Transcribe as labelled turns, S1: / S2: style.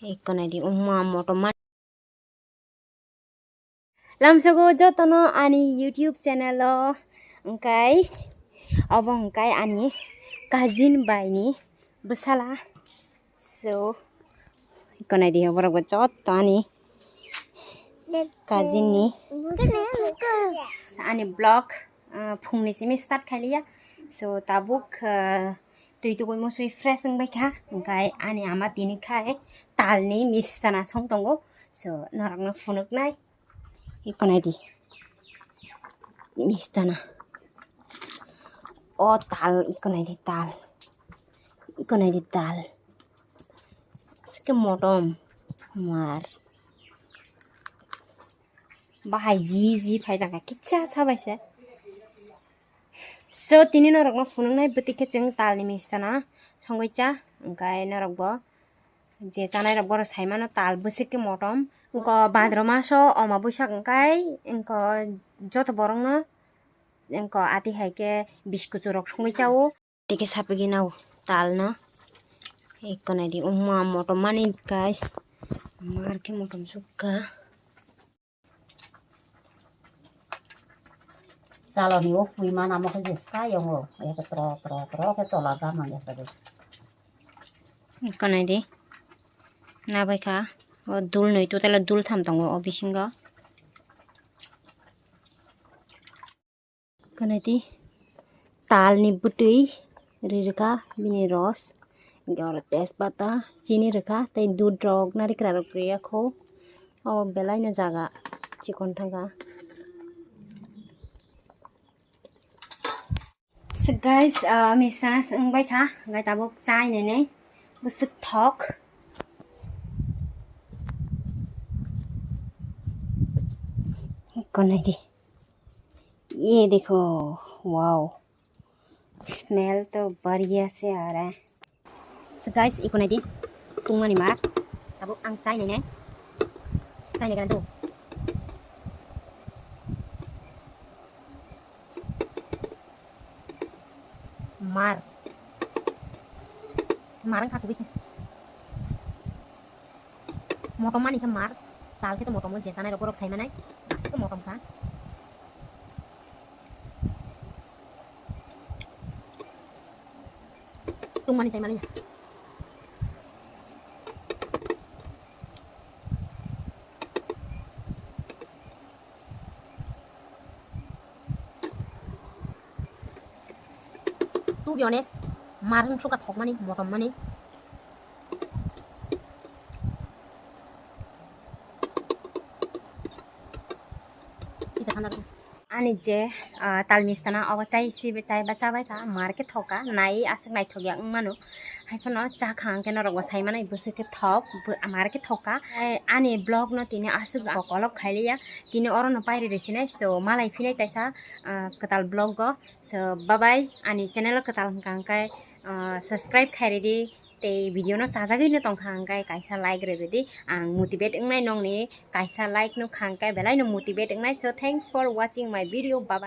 S1: Iko na di umma moto man. Lamsago jotono ani YouTube channel lo engkai abo engkai ani cousin bai ni besala so iko na di borok jotono ani cousin ni ani blog phungni simi start khaliya so tabuk tui tu mo sui fresh ng baikha engkai ani ama tini khai talni mistana song tongo so narakna funuk nai iko na di mistana oh tal iko na di tal iko na di tal ske motom mar bahai ji phai danga kicha chabaise so tini narakna funuk nai butike jeng talni mistana songgoicha engkai narak bo je janai rok boro saimano tal busike motom engko badro maso oma busak engkai engko joto borongno engko ati haike biskuit rok songoi chao tike sapegi nau tal no iko na di umma motom mani guys marke motom suka
S2: Kalau ni fui mana mau kerja sekarang oh ya ketro ke tolak gaman ya sabe.
S1: iko na di na baikha o dul noi to tala dul tham tongo o bisingo iko na di tal ni butui rirka bini ros gor tespata chini rekha tai dud rok narikra rok priya kho o belai no jaga chikon thanga so guys misana sungbai kha ngai tabuk chai ne busuk thok iko na di ये देखो wow smell तो बढ़िया से आ रहा है so guys iko na di tungani mar tabuk ang chai ne kan tu mar marang khatu bise motom mani ka mar tal ke to motom je janai rok sai manai asiko motom kha tung mani sai mani to be honest marang suka thok mani motom mani bisa khanda ani je tal mistana abo chai sibe chai ba chabai ka market thoka nai asik nai thogya manu haifano cha khang ke norok sai manai busike thok market thoka ani blog no tini asuk kolok khailia tini orono pairi resinai so malai finai taisa katal blog go so bye bye ani channel katal hangkai subscribe khairidi te video no sajagoi no tongkhangkai kaisa like rebedi ang motivate ngai nongni kaisa like no khangkai belai no motivate ngai so thanks for watching my video bye bye